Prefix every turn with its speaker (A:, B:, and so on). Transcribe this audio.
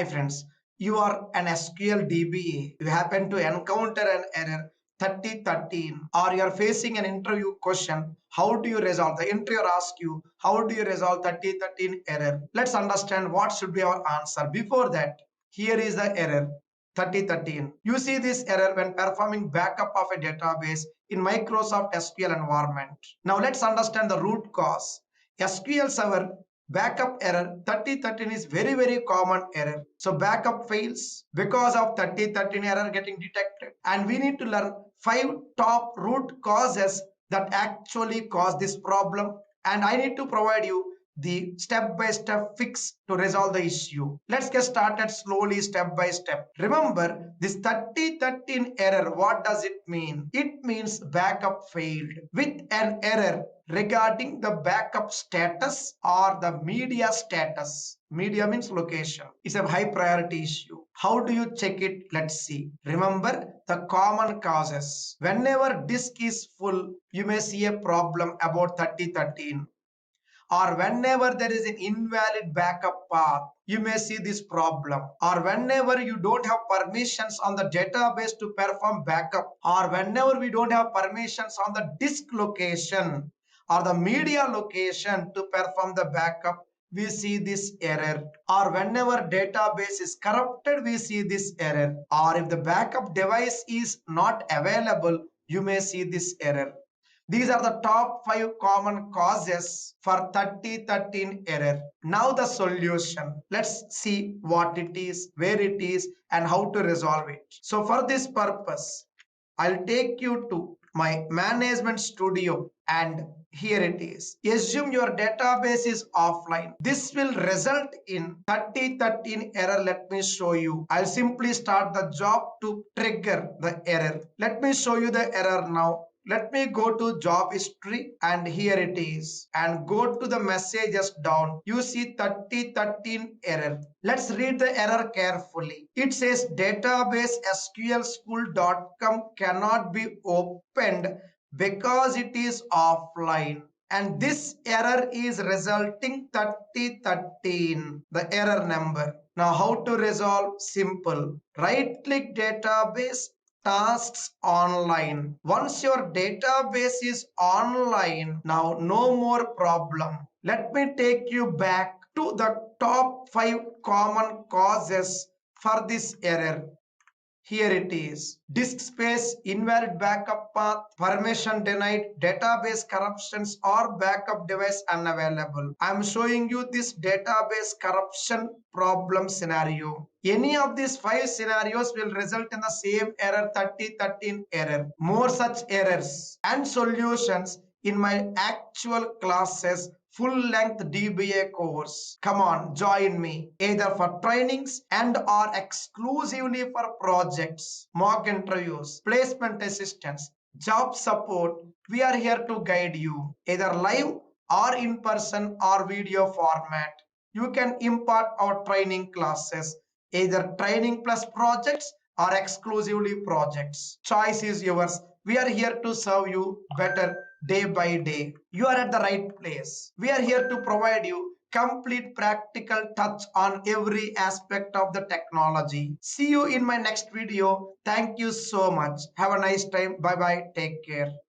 A: Hi friends, you are an SQL DBA. You happen to encounter an error 3013 or you are facing an interview question. How do you resolve? The interviewer asks you, how do you resolve 3013 error? Let's understand what should be our answer. Before that, here is the error 3013. You see this error when performing backup of a database in Microsoft SQL environment. Now let's understand the root cause. SQL Server backup error 3013 is very common error. So backup fails because of 3013 error getting detected, and we need to learn 5 top root causes that actually cause this problem, and I need to provide you the step-by-step fix to resolve the issue. Let's get started slowly, step by step. Remember this 3013 error, what does it mean? It means backup failed with an error regarding the backup status or the media status. Media means location. It's a high priority issue. How do you check it? Let's see. Remember the common causes. Whenever disk is full, you may see a problem about 3013. Or whenever there is an invalid backup path, you may see this problem. Or whenever you don't have permissions on the database to perform backup, or whenever we don't have permissions on the disk location or the media location to perform the backup, we see this error. Or whenever database is corrupted, we see this error. Or if the backup device is not available, you may see this error. These are the top 5 common causes for 3013 error. Now the solution. Let's see what it is, where it is, and how to resolve it. So for this purpose, I'll take you to my management studio, and here it is. Assume your database is offline. This will result in 3013 error. Let me show you. I'll simply start the job to trigger the error. Let me show you the error now. Let me go to job history, and here it is, and go to the messages down. You see 3013 error. Let's read the error carefully. It says database sqlschool.com cannot be opened because it is offline. And this error is resulting 3013, the error number. Now how to resolve? Simple. Right click database, tasks online. Once your database is online, now no more problem. Let me take you back to the top 5 common causes for this error. Here it is. Disk space, invalid backup path, permission denied, database corruptions, or backup device unavailable. I am showing you this database corruption problem scenario. Any of these 5 scenarios will result in the same error, 3013 error. More such errors and solutions in my actual classes, full-length DBA course. Come on, join me either for trainings and or exclusively for projects, mock interviews, placement assistance, job support. We are here to guide you either live or in person or video format. You can impart our training classes, either training plus projects or exclusively projects. Choice is yours. We are here to serve you better day by day. You are at the right place. We are here to provide you complete practical touch on every aspect of the technology. See you in my next video. Thank you so much. Have a nice time. Bye bye. Take care.